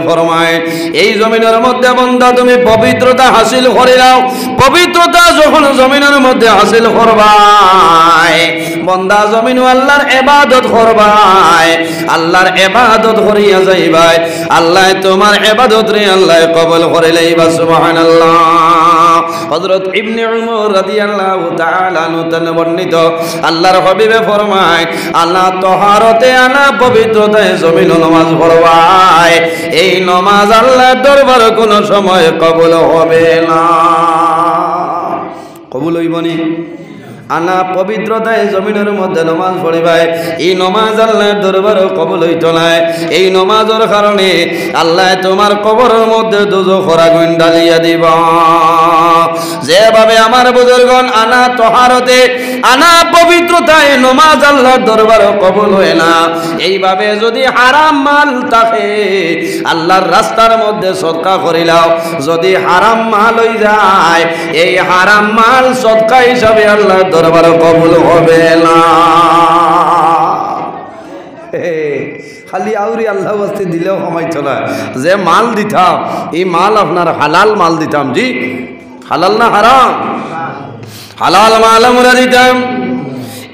ফরমায় এই জমিনের মধ্যে বান্দা তুমি পবিত্রতা হাসিল করে নাও। পবিত্রতা যখন জমিনের মধ্যে হাসিল করবাই বান্দা জমিন আল্লাহর ইবাদত করবাই, আল্লাহর ইবাদত করিয়া যাইবাই, আল্লাহ তোমার ইবাদত রে আল্লাহ কবুল করে লইবা। সুবহানাল্লাহ। হযরত ইবনে উমর রাদিয়াল্লাহু তাআলা আনহু বর্ণিত আল্লাহর হাবিবে ফরমায় আল্লাহ তাহারতে আনা পবিত্রতায় জমিন নামাজ পড়বাই, এই নামাজ আল্লাহর দরবারে কোনো সময় কবুল হবে না। কবুল হইবনি? আনা পবিত্রতায় জমিনের মধ্যে নামাজ পড়িবাই, এই নামাজ আল্লাহর দরবারে কবুল হইতো না। এই নামাজের কারণে আল্লাহ তোমার কবরের মধ্যে দোজখের আগুন ঢালিয়া দিবা। যেভাবে আমার বুজুর্গণ আনা তহারতে আনা পবিত্রতায় নামাজ আল্লাহর দরবারে কবুল হয় না, এইভাবে যদি হারাম মাল থাকে আল্লাহর রাস্তার মধ্যে সদকা করিলাও, যদি হারাম মাল হয়ে যায় এই হারাম মাল সদকা হিসাবে আল্লাহর দরবারে কবুল হবে না। খালি আউরি আল্লাহ বস্তি দিলেও কমাইতো না। যে মাল দিতাম এই মাল আপনার হালাল মাল দিতাম। জি হালাল না হারাম? হালাল মাল আমরা দিতাম।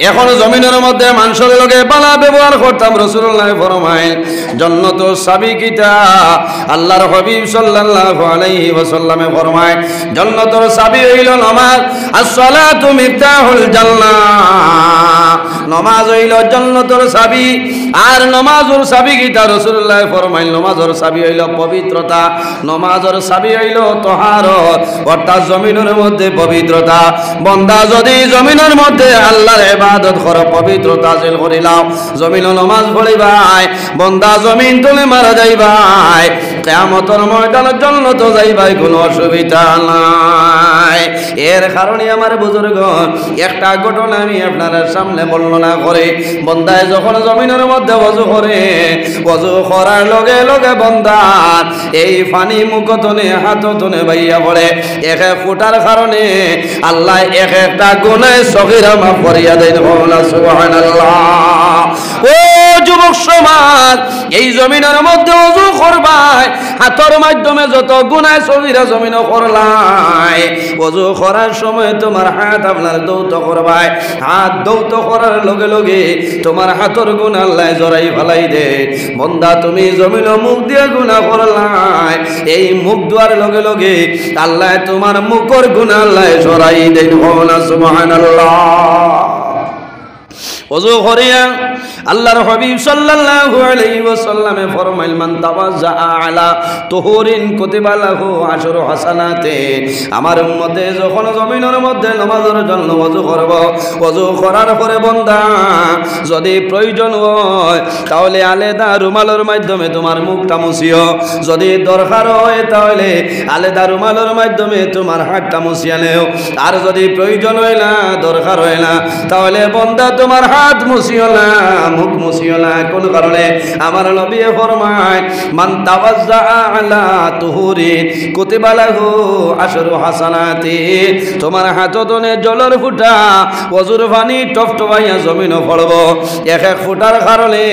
এখন জমিনের মধ্যে মানুষের লগে বালা ব্যবহার করতাম। রাসূলুল্লাহ ফরমায় জান্নাতুর চাবি কিতা? আল্লাহর হাবিব সাল্লাল্লাহু আলাইহি ওয়াসাল্লামে ফরমায় জান্নাতুর চাবি হইল নামাজ। as-salatu মিফতাহুল জান্নাহ, নামাজ হইল জান্নাতুর চাবি। আর নামাজের চাবি কিতা? রাসূলুল্লাহ ফরমায় নামাজের চাবি হইল পবিত্রতা, নামাজের চাবি হইল তাহারত, অর্থাৎ জমিনের মধ্যে পবিত্রতা। বান্দা যদি জমিনের মধ্যে আল্লাহর ইবাদত করে পবিত্রতা হাসিল করিলাও, জমিন নামাজ পড়িবাই, বান্দা জমিন তুলে মারা যাইবাই, কিয়ামতের ময়দানের জান্নাতে যাইবাই, কোনো অসুবিধা নাই। এর কারণে আমার বুজুর্গণ একটা ঘটনা আমি আপনাদের সামনে বর্ণনা করে, বান্দায় যখন জমিনের মধ্যে ওযু করে, ওযু করার লগে লগে বান্দার এই পানি মুখতনে হাততনে বাইয়া পড়ে, এক এক ফুটার কারণে আল্লাহ এক একটা গুনাহ সগীরা মাফ করিয়া দেন। সুবহানাল্লাহ। ও যুবক সমাজ, এই জমিনের মধ্যে ওযু করবাই, হাতের মাধ্যমে যত গুনাহ সগীরা জমিন করলাই, ওযু করার সময় তোমার হাত আপনার দৌত করবাই, হাত দৌত করার লগে লগে তোমার হাতের গুনাহ আল্লাহ জড়াই ফেলাই দে। বান্দা তুমি জমিন মুখ দিয়ে গুনাহ করলাই, এই মুখ দুয়ার লগে লগে আল্লাহ তোমার মুখের গুনাহ আল্লাহ জড়াই দেন। সুবহানাল্লাহ। ওযু করিয়া আল্লাহর হাবিব সাল্লাল্লাহু আলাইহি ওয়াসাল্লামে ফরমাইল মান তাওয়াজ্জা আলা তুহুরিন কুতিবা লাহু আশরু হাসানাতে। আমার উম্মতে যখন জমিনের মধ্যে নামাজের জন্য ওযু করব, ওযু করার পরে বান্দা যদি প্রয়োজন হয় তাহলে আলাদা রুমালের মাধ্যমে তোমার মুখটা মুছিও, যদি দরকার হয় তাহলে আলাদা রুমালের মাধ্যমে তোমার হাতটা মুছিয়া নেও, আর যদি প্রয়োজন হয় না দরকার হয় না তাহলে বান্দা তোমার হাত মুছিও না, মুখ মুছিও না। কোন কারণে? আমার নবী ফরমায় মান তাওয়াজ্জা আলা তুহুরিন কুতিবা লাহু আশরু হাসানাতি। তোমার হাততনে জলের ফুটা ওযুর পানি টপটপাইয়া জমিনে পড়ব, এক এক ফুটার কারণে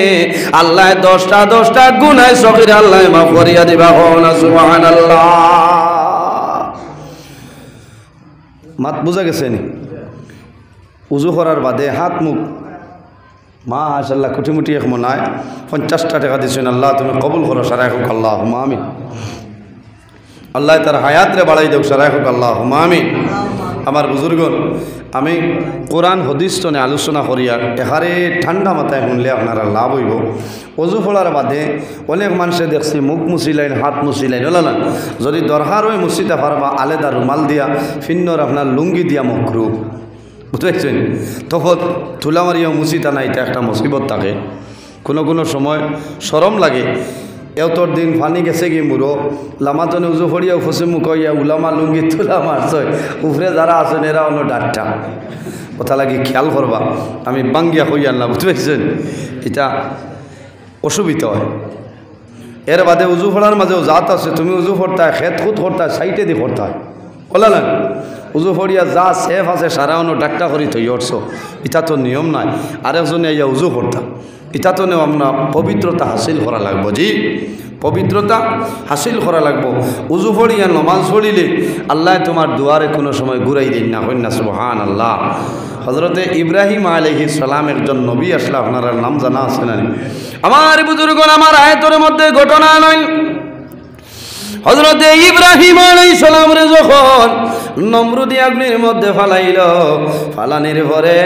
আল্লাহ 10টা গুনাহ সগীরা আল্লাহ মাফ করিয়া দিবা। সুবহানাল্লাহ। মাত বুঝা গেছে নি? উজু করার বাদে হাত মুখ মাশাআল্লাহ কুটিমুটি এক মনায় 50টা টাকা দিছেন। আল্লাহ তুমি কবুল করো, সারাই হোক আল্লাহুম্মা আমিন। আল্লাহ তার হায়াত রে বাড়াই দেও, সারাই হোক আল্লাহুম্মা আমিন। আমার বুজুর্গণ, আমি কোরআন হাদিস তনে আলোচনা করিয়া এখানে ঠান্ডা মাথায় শুনলে আপনারা লাভ হইব। অজু ফোলার বাদে অনেক মানুষে দেখছি মুখ মুছিলাইন, হাত মুছিলাইন, হলো না? যদি দরকার হয় মুছিতে পারবা আলাদা রুমাল দিয়া, ফিন্নর আপনার লুঙ্গি দিয়া মুখরু, বুঝতে পারছেন? তখন তুলা মারিয়া মুছিতা নাই, এটা একটা মুসিবত থাকে। কোনো সময় শরম লাগে। এতর দিন ফানি গেছে কি মুরো লামাতনে উজু ফড়িয়া ফসে মুখ হইয়া উলামা লুঙ্গি তুলা মারছে, উপরে যারা আছেন এরা অন্য ডাক্তার কথা লাগে খেয়াল করবা। আমি বাঙ্গিয়া হইয়া আনলাম, বুঝতে পারছেন? এটা অসুবিধা হয়। এর বাদে উজু ফোড়ার মাঝেও জাত আছে, তুমি উজু ফোড়তায় খেত খুদ করতায় সাইটে দিয়ে করতায়, বলা না? উজু ফড়িয়া যা সেফ আছে সারা অন্য ডাক্তা করি থই উঠছো, এটা তো নিয়ম নাই। আরেকজনে ইয়া উজু করতাম, এটা তো নেও আমরা পবিত্রতা হাসিল করা লাগবো। জি পবিত্রতা হাসিল করা লাগবো। উজু পড়িয়া নমাজ পড়িলে আল্লাহ তোমার দুয়ারে কোনো সময় ঘুরাই দিন না, হইন না সুবহান আল্লাহ। হজরতে ইব্রাহিম আলাইহিস সালাম একজন নবী আসলে আপনারা নাম জানা আছে না? আমার বুজুর্গণ, আমার আয়াতের মধ্যে ঘটনা নয়। হযরতে ইব্রাহিম আলাইহিস সালাম রে যখন নমরুদি আগুনের মধ্যে ফালাইল, ফালানির পরে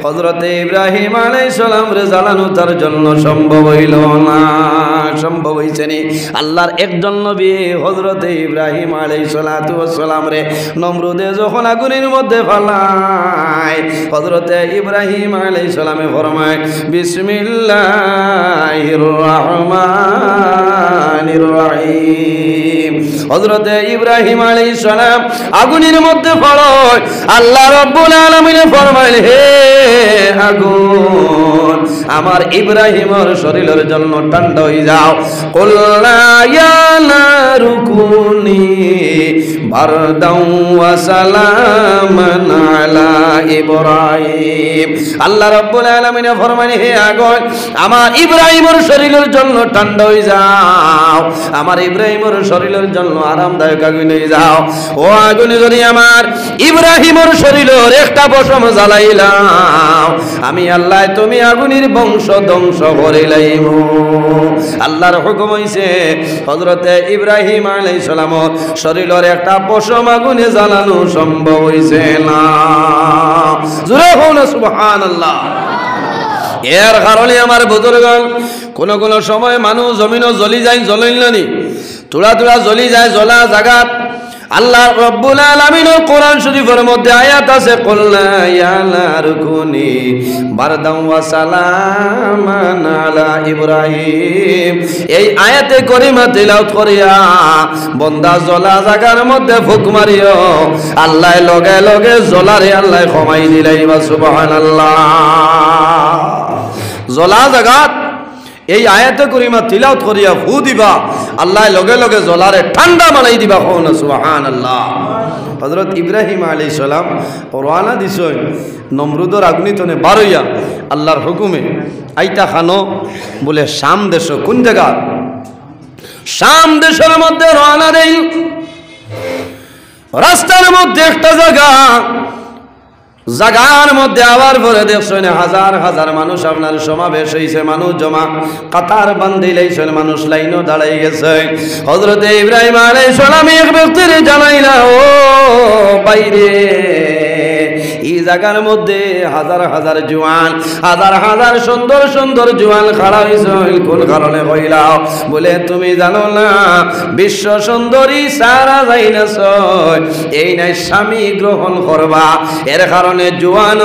হযরতে ইব্রাহিম আলাইহিস সালাম রে জ্বালানো তার জন্য সম্ভব হইল না। সম্ভব হইছে নি? আল্লাহর একজন নবী হযরতে ইব্রাহিম আলাইহিস সালাতু ওয়াস সালাম রে নমরুদে যখন আগুনের মধ্যে ফালায়, হযরতে ইব্রাহিম আলাইহিস সালামে ফরমায় বিসমিল্লাহির রহমানির রহিম। হযরতে ইব্রাহিম আলাইহিস সালাম আগুনের মধ্যে পড়য়, আল্লাহ রাব্বুল আলামিন ফরমাইল, হে আগুন আমার ইব্রাহিমের শরীরের জন্য ঠান্ডা হয়ে যাও। কুল্লা ইয়া নারু কুনি বারদাও ওয়া সালামান আলা ইব্রাহিম। আল্লাহ রাব্বুল আলামিন ফরমাইল, হে আগুন আমার ইব্রাহিমের শরীরের জন্য ঠান্ডা হয়ে যাও, আমার ইব্রাহিমের শরীরের জন্য আরামদায়ক আগুন হয়ে যাও। ও আগুনে যদি আমার ইব্রাহিমের শরীরের একটা পশম জ্বালাইলাম, আমি আল্লাহ তুমি আগুনের বংশ ধ্বংস করে লাইব। আল্লাহর হুকুম হইছে হযরতে ইব্রাহিম আলাইহিস সালামের শরীরের একটা পশম আগুনে জ্বালানো সম্ভব হইছে না। জোরে হোনা সুবহানাল্লাহ। এর কারণে আমার বুজুর্গণ, কোন কোন সময় মানুষ জমিনও জ্বলি যায়, জ্বলিলনি তুলা তুলা জ্বলি যায়, জ্বলা জাগাত আল্লাহ রাব্বুল আলামিনের কোরআন শরীফের মধ্যে আয়াত আছে, কুল্লা ইয়া নারু কুনি বারদাও ওয়া সালামান আলা ইব্রাহিম। এই আয়াতে করিমা তিলাওয়াত করিয়া বান্দা জ্বলা জাগার মধ্যে ফুক মারিও, আল্লাহ লগে লগে জ্বলারে আল্লাহ কমাই দিলাইবা সুবহানাল্লাহ। জ্বলা জাগাত এই আয়াতে করিমা তিলাওয়াত করিয়া ফু দিবা, আল্লাহ লগে লগে জ্বলারে ঠান্ডা বানাই দিবা। কোন সুবহানাল্লাহ। হযরত ইব্রাহিম আলাইহিস সালাম রওনা দিছেন নমরুদর আগুনিতনে বারইয়া আল্লাহর হুকুমে আইতা খানো বলে শাম দেশ। কোন জায়গা? শাম দেশের মধ্যে রওনা দেই। রাস্তার মধ্যে একটা জায়গা, জাগার মধ্যে আবার পরে দেখছেন হাজার হাজার মানুষ আপনার সমাবেশ হয়েছে, মানুষ জমা কাতার বান্ধি লাইছেন, মানুষ লাইনও দাঁড়াই গেছে। হযরতে ইব্রাহিম আলাইহিস সালাম এক ব্যক্তির জানাইলা, ও বাইরে এই জায়গার মধ্যে হাজার হাজার জওয়ান, হাজার হাজার সুন্দর সুন্দর জওয়ান খাড়া হয়েছে, কোন কারণে হইলাও? বলে তুমি জানো না বিশ্ব সুন্দরী সারা যাইনাছ, এই নাই স্বামী গ্রহণ করবা, এর কারণে জওয়ান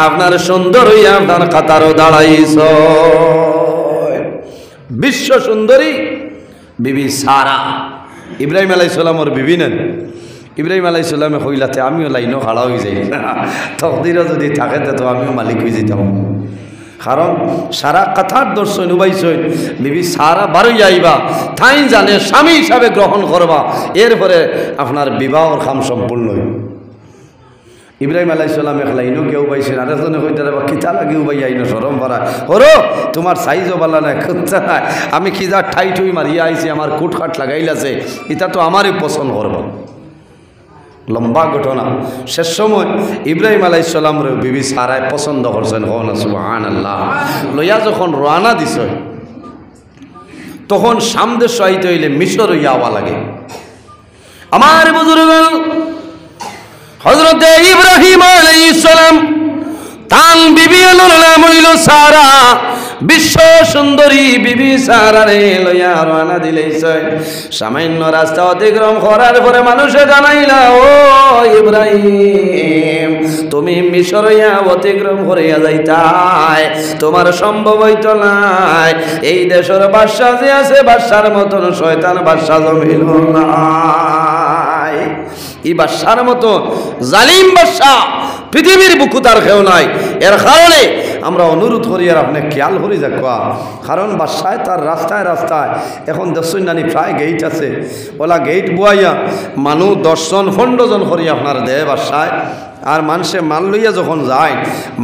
আপনার সুন্দর হইয়া আপনার কাতারও দাঁড়াইছ। বিশ্ব সুন্দরী বিবি সারা ইব্রাহিম আলাইহিস সালামের বিবি নেন। ইব্রাহিম আলাইহিস সালামে কইলাতে আমিও লাইনও খাড়া হয়ে যাই, তকদিরও যদি থাকে তো আমিও মালিক হয়ে যেতাম। কারণ সারা কথার দর্শন উবাইছই বিবি সারা বারোই আইবা, তাই জানে স্বামী হিসাবে গ্রহণ করবা, এরপরে আপনার বিবাহর কাম সম্পূর্ণ হইব। ইব্রাহিম আলাইহিস সালাম এক লাইনও কেউ পাইছেন, আরেকজনে কইতে বা খিতা লাগে উবাই আইন সরম পারা, হরো তোমার সাইজও বালা নাই, খুঁজছে না, আমি খিজা ঠাই ঠুই মারিয়া আইছি, আমার কুটখাট লাগাইলাছে, এটা তো আমারই পছন্দ করব। লম্বা ঘটনা। শেষ সময় ইব্রাহিম আলাইহিস সালামরে বিবি সারায় পছন্দ করছেন। হন সুবহানাল্লাহ। লইয়া যখন রওনা দিছ, তখন সামদেশ আইতে হইলে মিশর হইয়া আওয়া লাগে। আমার বুজুর্গ হযরতে ইব্রাহিম আলাইহিস সালাম তান বিবি নাম হইল সারা, বিশ্ব সুন্দরী বিবি সারারে লইয়া রওনা দিলেছে। সামান্য রাস্তা অতিক্রম করার পরে মানুষে জানাইলা, ও ইব্রাহিম তুমি মিশর হইয়া অতিক্রম করিয়া যাইতাই, তোমার সম্ভব হইত নাই। এই দেশের বাদশা যে আছে, বাদশার মতন শয়তান বাদশা জমিল নাই। এই বাদশার মতো জালিম বাদশা পৃথিবীর বুকুত আর কেউ নাই। এর কারণে আমরা অনুরোধ করি আর আপনি খেয়াল করি যাক, কারণ বাদশায় তার রাস্তায় রাস্তায় এখন দেখছেন নানি প্রায় গেট আছে, ওলা গেট বুয়াইয়া মানুষ 10 জন 15 জন করি আপনার দেয় বাদশায় আর মানুষে মাল লইয়া যখন যায়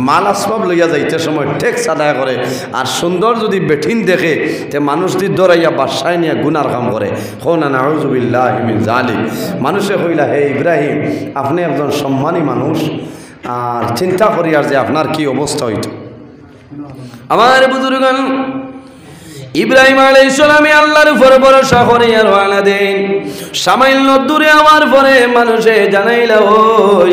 মাল আসবাব লইয়া যাইতে সময় ট্যাক্স আদায় করে আর সুন্দর যদি বেঠিন দেখে তে মানুষ দি দৌড়াইয়া বাসায় নিয়ে গুনার কাম করে হৌনা নাউযুবিল্লাহি মিন যালিক। মানুষে কইলা হে ইব্রাহিম আপনি একজন সম্মানী মানুষ আর চিন্তা করি আর যে আপনার কি অবস্থা হইত। আমার বুজুর্গণ ইব্রাহিম আলাইহিস সালামে আল্লাহর উপর ভরসা করে আর রওনা দেন। সামান্য দূরে আমার পরে মানুষে জানাইল ও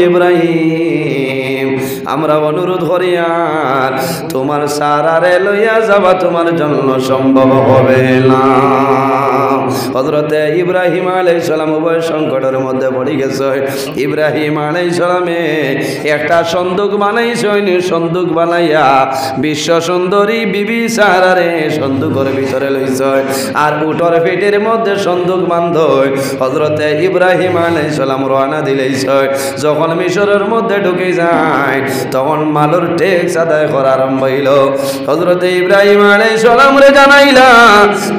ইব্রাহিম আমরা অনুরোধ করি আর তোমার সারারে লইয়া যাবা তোমার জন্য সম্ভব হবে না। হযরতে ইব্রাহিম আলাইহিস সালাম উভয় সংকটের মধ্যে পড়ে গেছে। ইব্রাহিম আলাইহিস সালামে একটা সন্দুক বানাইছেন, সন্দুক বানাইয়া বিশ্ব সুন্দরী বিবি সারারে সন্দুকের ভিতরে লইছে আর উটর পেটের মধ্যে সন্দুক বান্ধই হযরতে ইব্রাহিম আলাইহিস সালাম রওনা দিলেছে। যখন মিশরের মধ্যে ঢুকে যায় তখন মালুর ট্যাক্স আদায় করা আরম্ভ হইল। হযরতে ইব্রাহিম আলাইহিস সালাম রে জানাইলা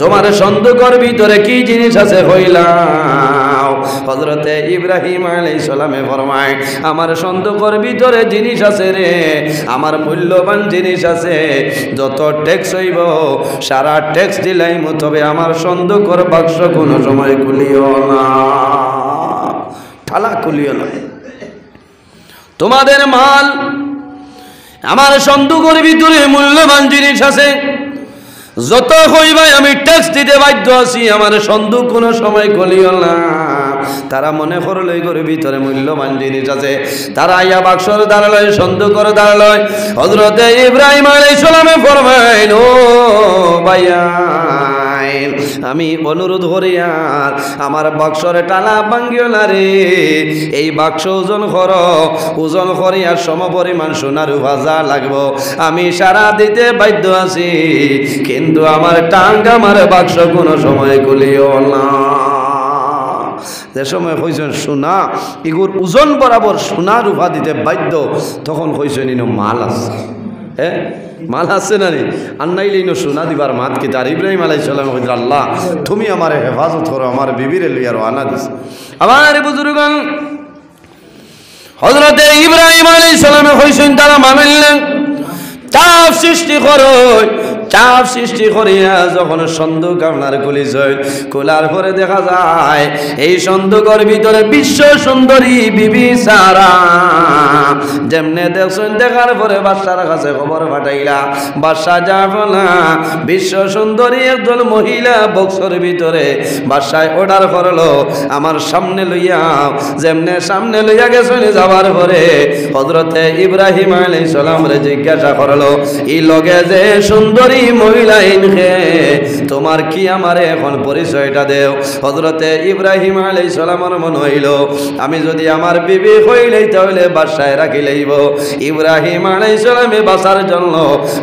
তোমার সন্দুকের ভিতরে কি জিনিস আছে কইলাও। হযরতে ইব্রাহিম আলাইহিস সালামে ফরমায় আমার সন্দুকের ভিতরে জিনিস আছে রে, আমার মূল্যবান জিনিস আছে, যত ট্যাক্স হইব সারা ট্যাক্স দিলাইম, তবে আমার সন্দুকের বাক্স কোনো সময় খুলিও না, ঠালা খুলিও না। তোমাদের মাল আমার সন্দুকের ভিতরে মূল্যবান জিনিস আছে, যত হইবাই আমি ট্যাক্স দিতে বাধ্য আছি, আমার সন্দুক কোনো সময় খুলিও না। তারা মনে করলো এই ঘরের ভিতরে মূল্যবান জিনিস আছে, তারা আইয়া বাক্সর দাঁড়ালয় সন্দুকের দাঁড়ালয়। হযরতে ইব্রাহিম আলাইহিস সালামে ফরমাইল ও ভাইয়া আমি অনুরোধ করি আর আমার বাক্সর টালা ভাঙ্গিও না রে, এই বাক্স ওজন কর, ওজন করিয়া সম পরিমাণ সোনার ভাজা লাগবো, আমি সারা দিতে বাধ্য আছি, কিন্তু আমার টাঙ্গ আমার বাক্স কোনো সময় খুলিও না। যে সময় কইছেন সোনা এগুর ওজন বরাবর সোনা রূপা দিতে বাধ্য, তখন কইছেন ইনো মাল আছে। হ্যাঁ মাল আছে না রে, আর নাইলে ইনো সোনা দিবার মাত কি। তার ইব্রাহিম আলাইহিস সালাম কইলেন আল্লাহ তুমি আমার হেফাজত করো, আমার বিবিরে লইয়া রওনা দিস। আমার বুজুর্গণ হযরতে ইব্রাহিম আলাইহিস সালামে কইছেন তারা মানলেন, চাপ সৃষ্টি করো, চাপ সৃষ্টি করিয়া যখন সন্দুক আপনার খুলিছে, খোলার পরে দেখা যায় এই সন্দুকের ভিতরে বিশ্ব সুন্দরী বিবি সারা। যেমনে দেখছেন দেখার পরে বাদশার কাছে খবর পাঠাইলা, বাদশা যাবো না বিশ্ব সুন্দরী একজন মহিলা বক্সের ভিতরে বাদশায় অর্ডার করলো আমার সামনে লইয়া। যেমনে সামনে লইয়া গেছেন যাবার পরে হযরতে ইব্রাহিম আলাইহিস সালাম রে জিজ্ঞাসা করলো এই লগে যে সুন্দরী মহিলা ইনকে তোমার কি আমারে এখন পরিচয়টা দেও। হযরতে ইব্রাহিম আলাইহিস সালামের মনে হইল আমি যদি আমার বিবি হইলেই তাহলে বাদশায় রাখি লইব। ইব্রাহিম আলাইহিস সালামে বাঁচার জন্য,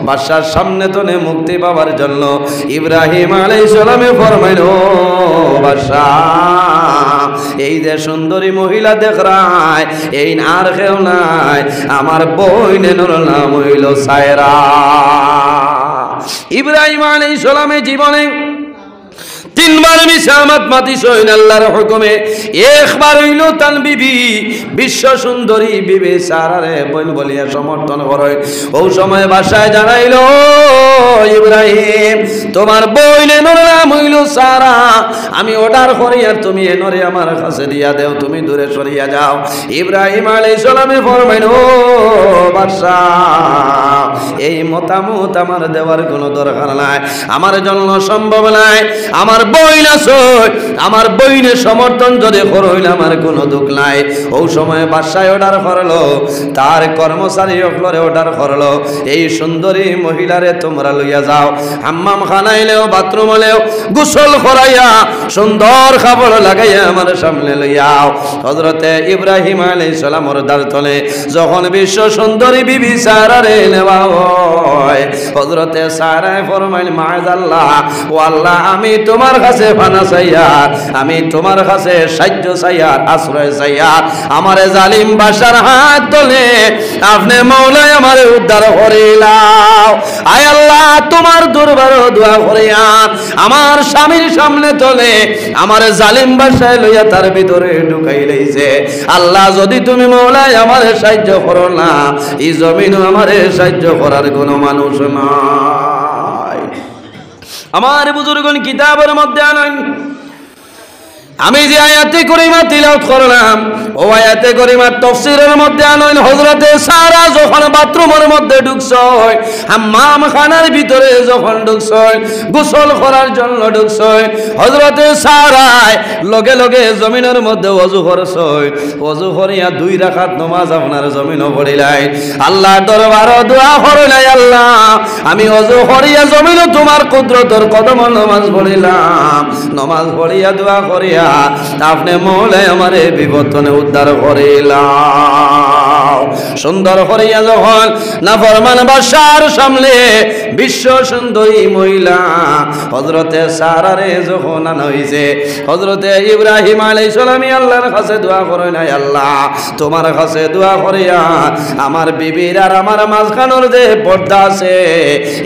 বাদশার সামনে তনে মুক্তি পাওয়ার জন্য ইব্রাহিম আলাইহিস সালামে ফরমাইল ও বাদশা এই যে সুন্দরী মহিলা দেখ রায় এই আর কেউ নাই, আমার বইনের নাম হইল সায়রা। ইব্রাহিম আলাইহিস সালামের জীবনে তিনবার মিশামাত মাতিছেন আল্লাহর হুকুমে, একবার হইল তান বিবি বিশ্ব সুন্দরী বিবি সারারে বইল বলিয়া সমর্থন করে। ওই সময় বাসায় জানাইল ইব্রাহিম তোমার বইনের নাম হইল সারা, আমি অর্ডার করি আর তুমি এনরে আমার কাছে দিয়া দেও, তুমি দূরে সরিয়া যাও। ইব্রাহিম আলাইহিস সালামে ফরমাইল ও বাদশা এই মতামত আমার দেওয়ার কোনো দরকার নাই, আমার জন্য সম্ভব নাই, আমার বইন আছে, আমার বইনের সমর্থন যদি করইলে আমার কোনো দুঃখ নাই। ওই সময় বাদশায় অর্ডার করলো, তার কর্মচারী অকলরে অর্ডার করলো এই সুন্দরী মহিলারে তোমরা লইয়া যাও, হাম্মাম খানাইলেও বাথরুম হলেও গোসল করাইয়া সুন্দর খাবার লাগাইয়া আমার সামনে লইয়াও। হযরতে ইব্রাহিম আলাইহিস সালামের দ্বার তলে যখন বিশ্ব সুন্দরী বিবি সারারে নেওয়া হয়, হযরতে সারায় ফরমাইল মাআযাল্লাহ ও আল্লাহ আমি তোমার কাছে ফানা চাইয়ার, আমি তোমার কাছে সাহায্য চাইয়ার, আশ্রয় চাইয়ার, আমারে জালিম বাদশার হাত তলে আপনি মওলাই আমারে উদ্ধার করিলাও। আয় আল্লাহ তোমার দরবারে দোয়া করিয়া আমার স্বামীর সামনে তলে আমার জালিম বাসায় লইয়া তার ভিতরে ঢুকাই লইছে। আল্লাহ যদি তুমি মওলাই আমারে সাহায্য করো না, এই জমিনও আমারে সাহায্য করার কোনো মানুষ নাই। আমার বুজুর্গণ কিতাবের মধ্যে আনেন, আমি যে আয়াতে করিমা তিলাওয়াত করলাম ও আয়াতে করিমার তাফসীরের মধ্যে আনেন, হযরতে সারা যখন বাথরুমের মধ্যে ঢুকছয়, হাম্মাম খানার ভিতরে যখন ঢুকছয়, গোসল করার জন্য ঢুকছয়, হযরতে সারায় লগে লগে জমিনের মধ্যে ওযু করছয়। ওযু করিয়া 2 রাকাত নামাজ আপনার জমিনও পড়িলাই, আল্লাহর দরবারে দোয়া করলাই, আল্লাহ আমি ওযু করিয়া জমিনও তোমার কুদরতের কদম নামাজ পড়িলাম। নামাজ পড়িয়া দোয়া করিয়া আপনি মওলা আমারে বিপদে উদ্ধার করিলাম। সুন্দর করিয়া যখন নাফরমান বাদশার সামনে বিশ্ব সুন্দরী মহিলা হযরতে সারারে যখন আনা হইছে, হযরতে ইব্রাহিম আলাইহিস সালাম আল্লাহর কাছে দোয়া করেন, নাই আল্লাহ তোমার কাছে দোয়া করিয়া আমার বিবির আর আমার মাঝখানের যে পর্দা আছে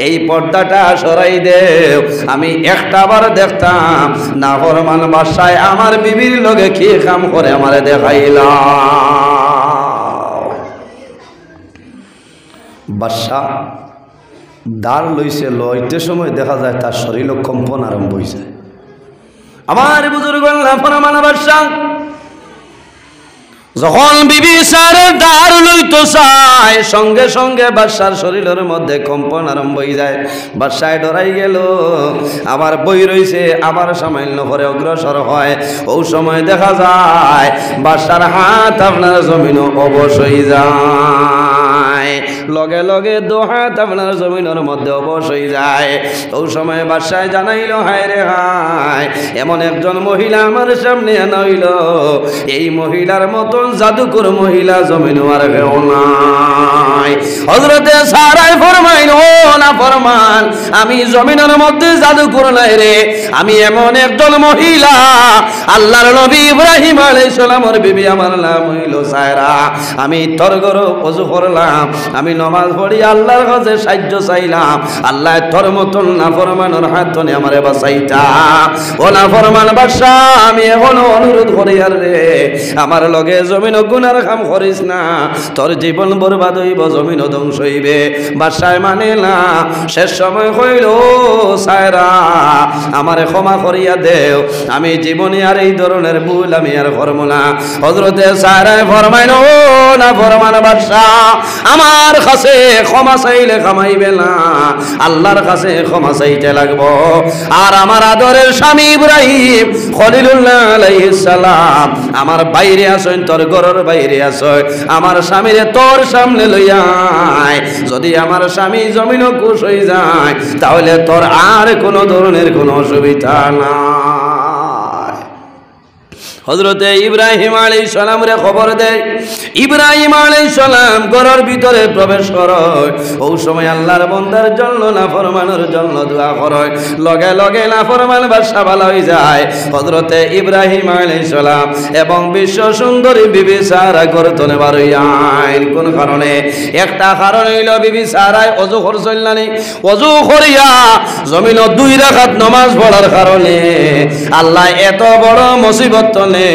এই পর্দাটা সরাই দেও। আমি একটাবার দেখতাম নাফরমান বাদশায় আমার বিবির লগে কি কাম করে আমারে দেখাইলা। বাদশা দাঁড় লইছে, লইতে সময় দেখা যায় তার শরীর কম্পন আরম্ভ হয়ে যায়। আমার বুজুর্গ নাফরমান বাদশা যখন বিবি সারের দাঁড় লইতে চায়, সঙ্গে সঙ্গে বাদশার শরীরের মধ্যে কম্পন আরম্ভ হয়ে যায়। বাদশায় ডরাই গেল, আবার বই রইছে, আবার সামান্য করে অগ্রসর হয়। ওই সময় দেখা যায় বাদশার হাত আপনার জমিনও অবশ্যই যায়, লগে লগে 2 হাত আপনার জমিনের মধ্যে অবশ্যই যায়। ওই সময় বাদশায় জানাইল, হায় রে হায়, এমন একজন মহিলা আমার সামনে আনা হইল, এই মহিলার মতন জাদুকর মহিলা জমিনও আর কেউ নাই। হযরতে সারাই ফরমাইল, ও না ফরমান, আমি জমিনের মধ্যে জাদুকর নাই রে, আমি এমন একজন মহিলা, আল্লাহর নবী ইব্রাহিম আলাইহিস সালামের বিবি, আমার নাম হইল সায়রা। আমি তোর ঘরে ওযু করলাম, আমি নামাজ পড়ি আল্লাহর কাছে সাহায্য চাইলাম, আল্লাহ তোর মতন নাফরমানের হাত থেকে আমারে বাঁচাইতা। ও নাফরমান বাদশা, আমি এখনো অনুরোধ করি আর রে, আমার লগে জমিন গুনার কাম করিস না, তোর জীবন বরবাদ হইব, জমিন ধ্বংস হইবে। বাদশায় মানে না, শেষ সময় হইল, সায়রা আমারে ক্ষমা করিয়া দেও, আমি জীবনে আর এই ধরনের ভুল আমি আর করব না। হযরতে সায়রায় ফরমাইল, ও না ফরমান বাদশা, আমার কাছে ক্ষমা চাইলে কামাইবে না, আল্লাহর কাছে ক্ষমা চাইতে লাগবো। আর আমার আদরের স্বামী ইব্রাহিম খলিলুল্লাহ আলাইহিস সালাম আমার বাইরে আসেন, তোর ঘরের বাইরে আসেন, আমার স্বামীরে তোর সামনে লইয়া আয়। যদি আমার স্বামী জমিনও খুশ হয়ে যায়, তাহলে তোর আর কোনো ধরনের কোনো অসুবিধা না। হযরতে ইব্রাহিম আলাইহিস সালাম রে খবর দেয়, ইব্রাহিম আলাইহিস সালাম ঘরের ভিতরে প্রবেশ করে। ওই সময় আল্লাহর বান্দার জন্য নাফরমানের জন্য দোয়া করে, লগে লগে নাফরমান বাদশা ভালো হয়ে যায়। হযরতে ইব্রাহিম আলাইহিস সালাম এবং বিশ্ব সুন্দরী বিবি সারা করতে নেবার আইন কোন কারণে? একটা কারণ হইল বিবি সারায় ওযু করছিল না, ওযু করিয়া জমিনে 2 রাকাত নামাজ পড়ার কারণে আল্লাহ এত বড় মুসিবত নে,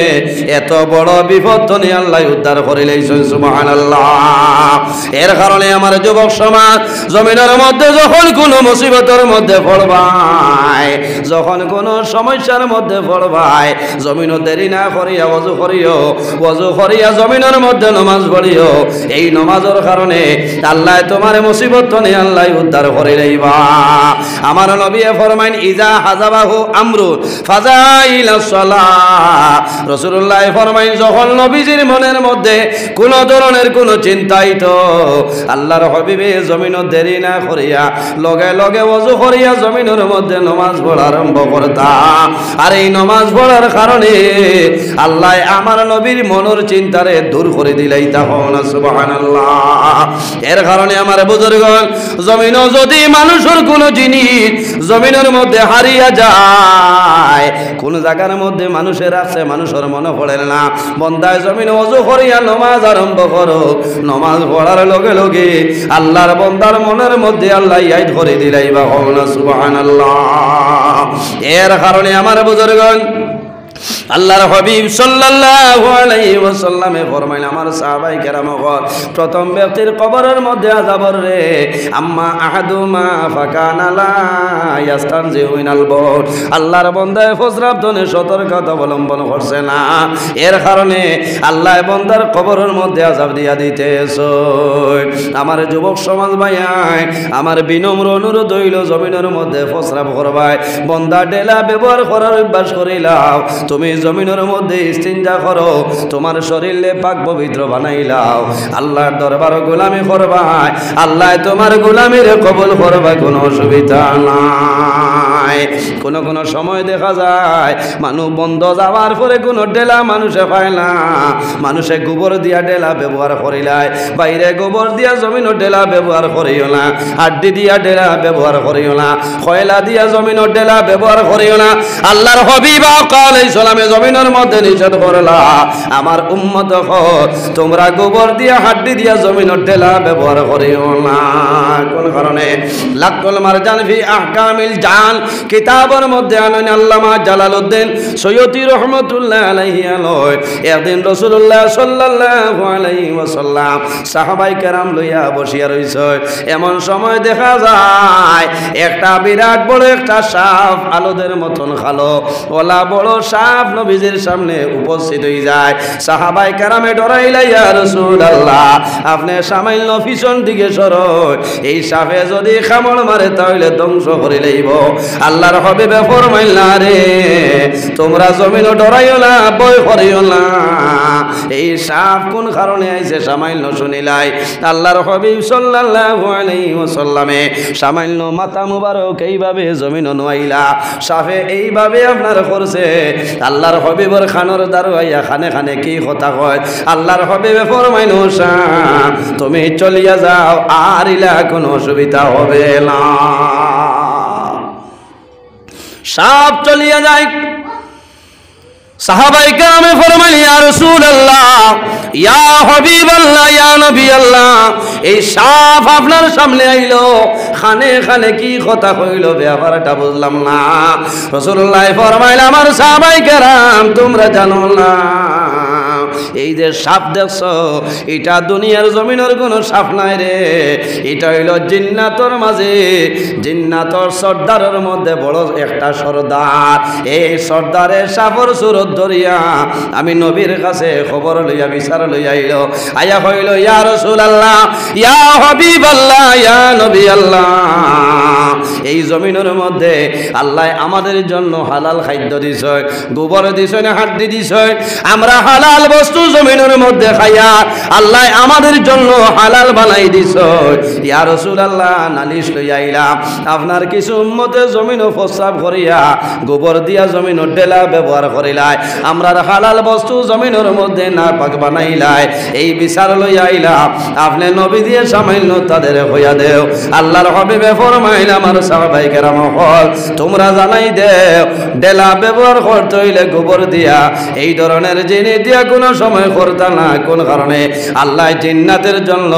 এত বড় বিপদ নে আল্লাহ উদ্ধার করিলেন। সুবহানাল্লাহ। এর কারণে আমার যুবক সমাজ জমিনের মধ্যে যখন কোনো মুসিবতের মধ্যে পড়বাই, যখন কোনো সমস্যার মধ্যে পড়বাই, জমিন দেরি না করিয়া ওযু করিও, ওযু করিয়া জমিনের মধ্যে নামাজ পড়িও। এই নামাজের কারণে আল্লাহ তোমার মুসিবত নে আল্লাহ উদ্ধার করিলেইবা। আমার নবী ফরমাইন, ইজা হাজাবাহু আমরু ফাজাইলাস সালাহ। রাসূলুল্লাহ ফরমাইন, যখন নবীজির মনের মধ্যে কোন ধরনের কোন চিন্তাই তো আল্লাহর হাবিবে জমিন দেরি না করিয়া লগে লগে ওযু করিয়া জমিনের মধ্যে নামাজ পড়া আরম্ভ করতা। আর এই নামাজ পড়ার কারণে আল্লাহ আমার নবীর মনের চিন্তারে দূর করে দিলাই। তখন সুবহানাল্লাহ। এর কারণে আমার বুজুর্গণ, জমিন যদি মানুষের কোন জিনিস জমিনের মধ্যে হারিয়ে যায়, কোন জায়গার মধ্যে মানুষের আছে মানুষের মনে পড়ে না বন্দায় জমিন ওযু করিয়া নমাজ আরম্ভ করো নমাজ পড়ার লগে লগে আল্লাহর বন্দার মনের মধ্যে আল্লাহ ইয়াদ করে দিলাই বা সুবহানাল্লাহ এর কারণে আমার বুজুর্গগণ আল্লাহর হাবিব সাল্লাল্লাহু আলাইহি ওয়াসাল্লামে ফরমাইলেন আমার সাহাবায়ে কেরাম প্রথম ব্যক্তির কবরের মধ্যে আযাবর রে আম্মা আহাদুমা ফাকানা লা ইয়াস্তানজিউ মিনাল বাউল আল্লাহর বান্দায় ফজরাবদনে সতর্কতা অবলম্বন করছে না এর কারণে আল্লাহ বান্দার কবরের মধ্যে আযাব দিয়া দিতেছে আমার যুবক সমাজ ভাইয়াই আমার বিনম্র অনুরোধ হইল জমিনের মধ্যে ফজরাব করবাই বান্দা ডেলা ব্যবহার করার অভ্যাস করিলাও তুমি জমিনের মধ্যে ইস্তিনজা করো তোমার শরীরে পাক পবিত্র বানাইলাও আল্লাহর দরবারে গোলামি করবাই আল্লাহ তোমার গোলামির কবুল করবে কোনো অসুবিধা নাই কোন কোন সময় দেখা যায় মানুষ বন্ধ যাওয়ার পরে কোনো ডেলা মানুষে পায় না মানুষে গোবর দিয়া ডেলা ব্যবহার করিলায় বাইরে গোবর দিয়া জমিন ডেলা ব্যবহার করিও না হাড্ডি দিয়া ডেলা ব্যবহার করিও না কয়লা দিয়া জমিন ডেলা ব্যবহার করিও না আল্লাহর হাবিব আলাইহিস সালামে জমিনের মধ্যে নিষেধ করলা আমার উম্মত তোমরা গোবর দিয়া হাড্ডি দিয়া জমিন ডেলা ব্যবহার করিও না কোন কারণে লাকুল মারজান ফি আহকামিল জান কিতাবের মধ্যে আনেন আল্লামা জালালউদ্দিন সৈয়দী রহমাতুল্লাহ আলাইহি আলয় একদিন রাসূলুল্লাহ সাল্লাল্লাহু আলাইহি ওয়াসাল্লাম সাহাবায়ে কেরাম লইয়া বসিয়া রইছে এমন সময় দেখা যায় একটা বিরাট বড় একটা সাপ আলোদের মতন কালো ওলা বড় সাপ নবীজির সামনে উপস্থিত হয়ে যায় সাহাবায়ে কেরামে ডরাইলা ইয়া রাসূলুল্লাহ আপনি সামান্য পিছন দিকে সরোয় এই সাপে যদি কামড় মারে তাহলে ধ্বংস করে লইব আল্লাহর হাবিবে ফরমাইলা রে তোমরা জমিন ডরাইও না ভয় করিও না এই সাপ কোন কারণে আইছে সামান্য শুনিলাই আল্লাহর হাবিব সাল্লাল্লাহু আলাইহি ওয়াসাল্লামে সামান্য মাথা মুবারক এইভাবে জমিন নোয়াইলা সাপে এইভাবে আপনার করছে আল্লাহর হাবিবের খানের দারোয়াইয়া খানে খানে কি কথা কয় আল্লাহর হাবিবে ফরমাইনো সাপ তুমি চলিয়া যাও আর ইলা কোনো অসুবিধা হবে না সাপ চলিয়া যায় সাহাবায়ে কেরামে ফরমাইলেন ইয়া রাসূলুল্লাহ ইয়া হাবিবাল্লাহ ইয়া নবী আল্লাহ এই সাপ আপনার সামনে আইলো খানে খানে কি কথা কইলো ব্যাপারটা বুঝলাম না রাসূলুল্লাহ ফরমাইলেন আমার সাহাবায়ে কেরাম তোমরা জানো না এই যে সাপ দেখছো এটা দুনিয়ার জমিনের কোনো সাপ নাই রে এটা হইল জিন্নাতর মাঝে জিন্নাতর সর্দারের মধ্যে বড় একটা সর্দার এই সর্দারের সাপর সুরত ধরিয়া আমি নবীর কাছে খবর লইয়া বিচার লইয়া আইল আয়া হইল ইয়া রাসূলুল্লাহ ইয়া হাবিবাল্লাহ ইয়া নবী আল্লাহ এই জমিনের মধ্যে আল্লাহ আমাদের জন্য হালাল খাদ্য দিছে গোবর দিছে না হাড্ডি দিছে আমরা হালাল বস্তু জমিনের মধ্যে খাইয়া আল্লাহ আমাদের জন্য হালাল বানাই দিছে ইয়া রাসূলুল্লাহ নালিশ লইয়া আইলাম আপনার কিছু উম্মতে জমিন প্রস্রাব করিয়া গোবর দিয়া জমিন ডেলা ব্যবহার করিলাই আমরা হালাল বস্তু জমিনের মধ্যে না পাক বানাইলাই এই বিচার লইয়া আইলাম আপনি নবী দিয়ে সামান্য তাদের হইয়া দেও আল্লাহর হাবিবে ফরমাইলেন আমার সাহাবায়ে কেরাম হল তোমরা জানাই দেও ডেলা ব্যবহার করতে হইলে গোবর দিয়া এই ধরনের জিনিস দিয়া কোনো সময় করতা না কোন কারণে আল্লাহ জিন্নাতের জন্য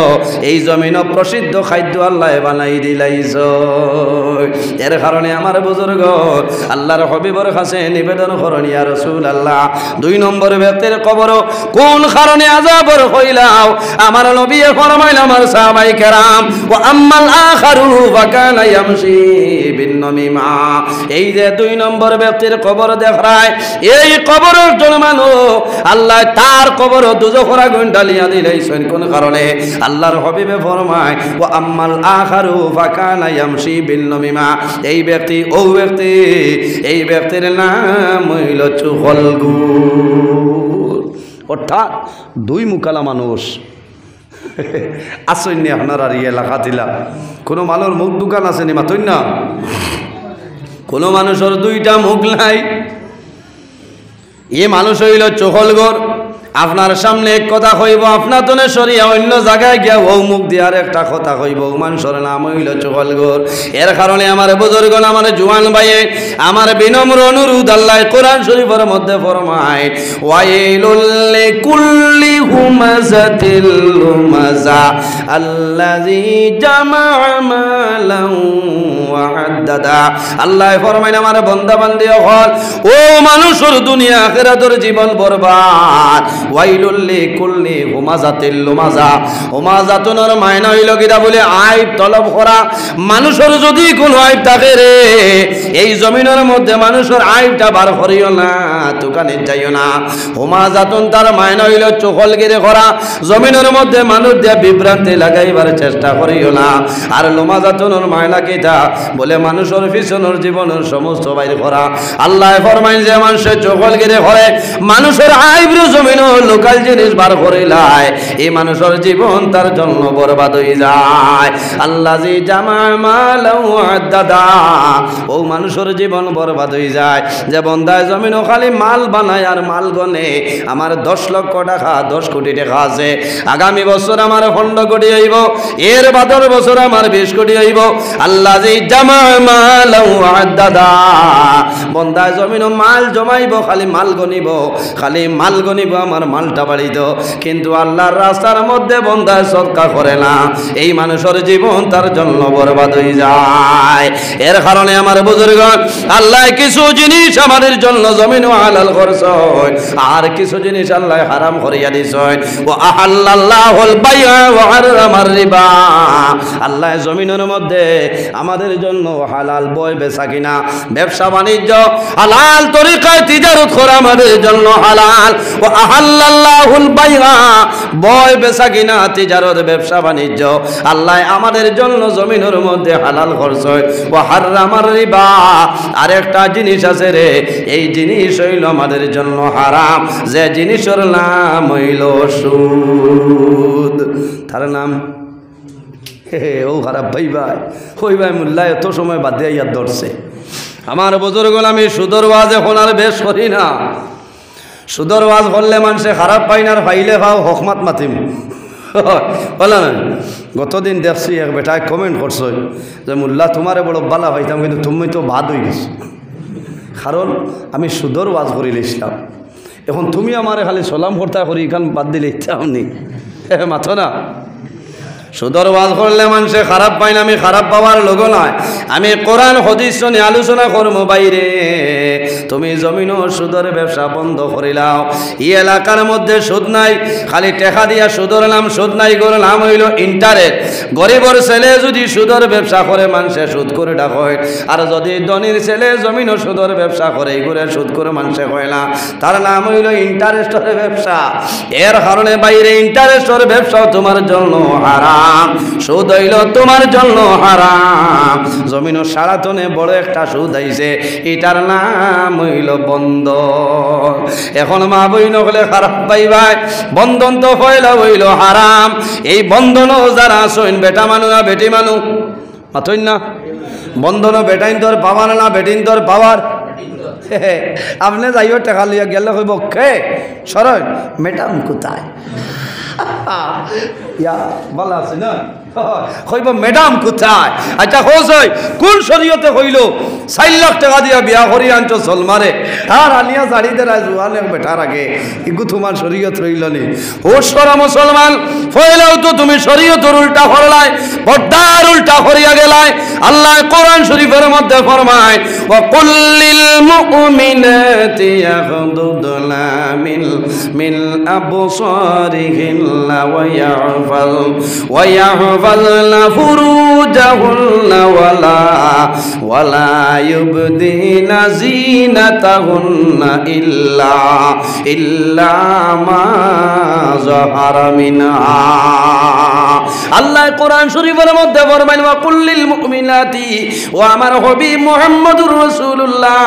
এই জমিন প্রসিদ্ধ খাদ্য আল্লাহ বানাই দিলাইছ এর কারণে আমার বুজুর্গ আল্লাহর হাবিবের কাছে নিবেদন করেন ইয়া রাসূলুল্লাহ দুই নম্বর ব্যক্তির কবর কোন কারণে আযাবর হইলাও আমার নবী ফরমাইলেন আমার সাহাবায়ে কেরাম ওয়া আম্মাল আখারু ফাকানা ইয়ামশি বিন নামিমা এই যে দুই নম্বর ব্যক্তির কবর দেখায় এই কবরের জন্য মানুষ আল্লাহ তার কবর দুজখরা আগুন ঢালিয়া দিলেছেন কোন কারণে আল্লাহর হাবিবে ফরমায় ওয়া আম্মাল আখারু ফাকানা ইয়ামশি বিন নামিমা এই ব্যক্তি ও ব্যক্তি এই ব্যক্তির নাম হইল চুগলখোর অর্থাৎ দুই মুখালা মানুষ আসেননি আপনার আর এলাকা দিলা কোনো মানুষের মুখ দোকান আছে নি মাতই না কোনো মানুষের দুইটা মুখ নাই এ মানুষ হইল চুগলখোর আপনার সামনে এক কথা কইব, আপনার তনে সরিয়া অন্য জায়গায় গিয়া ও মুখ দিয়ে আর একটা কথা কইব, মানুষের নাম হইল চকলগড়। এর কারণে আমার বুজুর্গণ, আমার জওয়ান ভাইয়ে, আমার বিনম্র অনুরোধ, আল্লাহ কোরআন শরীফের মধ্যে ফরমায়, ওয়াইলুল লিকুল্লি হুমাযাতিল লুমাযা আল্লাযী জামা'a মালান ওয়া আদ্দাদা। আল্লাহ ফরমায়, আমার বান্দা বান্দি হল, ও মানুষের দুনিয়া আখিরাতের জীবন বরবাদ। ওয়াইলুল লিকুল্লি হুমাযাতিল লুমাযা, হুমাযাতুনের মায়না হইল কিটা বলে আইব তলব করা। মানুষের যদি কোন আইব থাকে রে, এই জমিনের মধ্যে মানুষের আইবটা বার করিও না, দোকানে যাইও না। হুমাযাতুন তার মায়না হইল চোখলগিরি করা, জমিনের মধ্যে মানুষ দিয়ে বিভ্রান্তি লাগাইবার চেষ্টা করিও না। আর লুমাযাতুনের মায়না কিটা বলে মানুষের পিছনের জীবনের সমস্ত বাইর করা। আল্লাহ ফরমায় যে মানুষের চোখলগিরি করে, মানুষের আইব্রু জমিন লোকাল জিনিস বার করিলায়, এই মানুষের জীবন তার জন্য বরবাদ হয়ে যায়। আল্লাযী জামা'a মালান ওয়া আদ্দাদা, ও মানুষের জীবন বরবাদ হয়ে যায় যে বন্দায় জমিনও খালি মাল বানায় আর মাল গনে। আমার 10 লক্ষ টাকা, 10 কোটি টাকা আছে, আগামী বছর আমার 15 কোটি হইব, এর বাদর বছর আমার 20 কোটি হইব। আল্লাযী জামা'a মালান ওয়া আদ্দাদা, বন্দায় জমিনও মাল জমাইব, খালি মাল গনিব, খালি মাল গনিব, আমার মালটা বাড়িত, কিন্তু আল্লাহর রাস্তার মধ্যে বন্দায় সদকা করে না, এই মানুষের জীবন তার জন্য বরবাদ হয়ে যায়। এর কারণে আমার বুজুর্গণ, আল্লাহ কিছু জিনিস আমাদের জন্য জমিনও হালাল করছে, আর কিছু জিনিস আল্লাহ হারাম করিয়া দিছে। ও আহাল্লাল্লাহুল বাই'a ওয়া হারামার রিবা, আল্লাহ জমিনের মধ্যে আমাদের জন্য হালাল বয় বেচা কিনা, ব্যবসা বাণিজ্য, হালাল তরিকায় তিজারত করা আমাদের জন্য হালাল। ও আহাল্লাল্লাহুল বাই'a, বয় বেচা কিনা, তিজারত, ব্যবসা বাণিজ্য আল্লাহ আমাদের জন্য জমিনের মধ্যে হালাল করছে। ও হারামার রিবা, আরেকটা জিনিস আছে রে, এই জিনিস হইল আমাদের জন্য হারাম, যে জিনিসের নাম হইল সুদ। তার নাম ও খারাপ ভাই ভাই, ওই ভাই মোল্লা এত সময় বাদ দিয়ে ইয়াদ ধরছে। আমার বুজুর্গ, আমি সুদর ওয়াজ এখন আর বেশ করি না। সুদর ওয়াজ করলে মানুষে খারাপ পাই না, আর পাইলে পাও হকমাত মাতিম, বলা না। গতদিন দেখছি এক বেটায় কমেন্ট করছো যে মোল্লা তোমারে বড় বালা পাইতাম, কিন্তু তুমি তো বাদ হয়ে গেছো, কারণ আমি সুদর ওয়াজ করি লিখলাম। এখন তুমি আমার খালি সালাম ভর্তা করি এখান বাদ দিলে ইচ্ছা হয়নি, মাথো না। সুদর ওয়াজ করলে মানুষে খারাপ পাই না, আমি খারাপ পাওয়ার লোক নয়। আমি কোরআন হাদিস নিয়ে আলোচনা করবো বাইরে। তুমি জমিন ও সুদর ব্যবসা বন্ধ করিলাও। এই এলাকার মধ্যে সুদ নাই, খালি টেকা দিয়া সুদর নাম, সুদ নাই করে নাম হইল ইন্টারেস্ট। গরিবর ছেলে যদি সুদর ব্যবসা করে মানুষে সুদ করে ডাকয়, আর যদি ধনীর ছেলে জমিন ও সুদর ব্যবসা করে এইগুলো সুদ করে মানুষে কয় না, তার নাম হইল ইন্টারেস্টের ব্যবসা। এর কারণে বাইরে ইন্টারেস্টের ব্যবসাও তোমার জন্য হারাম, সুদ হইল তোমার জন্য হারাম। জমিন সারাতনে বড় একটা সুদ আইছে, এটার নাম হইল বন্ধন। এখন মা বই নকলে খারাপ পাইবাই, বন্ধন তো পয়লা হইল হারাম। এই বন্ধনও যারা আসইন, বেটা মানু না বেটি মানু, মাথইন না, বন্ধনও বেটাইন তোর পাওয়ার না বেটিন তোর পাওয়ার। আপনি যাইও টেকা লইয়া গেলে কইব কে সরয় ম্যাডাম কোথায়, ইয়া ভালো আছে না, কইব ম্যাডাম কোথায়। আচ্ছা হোস কোন শরীয়তে হইল 4 লাখ টাকা দিয়া বিয়া করি আনছো সলমারে, আর আলিয়া শাড়িতে রাজুয়ানে বেটার আগে ইগু তোমার শরীয়ত রইল নি। হোস করা মুসলমান হইলেও তো তুমি শরীয়তের উল্টা করলাই, পর্দার উল্টা করিয়া গেলাই। আল্লাহ কোরআন শরীফের মধ্যে ফরমায়, ওয়া কুল্লিল মুমিনাতি ইয়াগদুদনা মিন আবসারিহিন্না ওয়া ইয়াহফালনা ফুরুজাহুন্না ওয়ালা ইউবদিনা যিনাতাহুন্না ইল্লা মা যাহারা মিনহা। আল্লাহ কোরআন শরীফের মধ্যে ফরমায়, ওয়া কুল্লিল মুমিনাতি, ও আমার হাবিব মুহাম্মদুর রাসূলুল্লাহ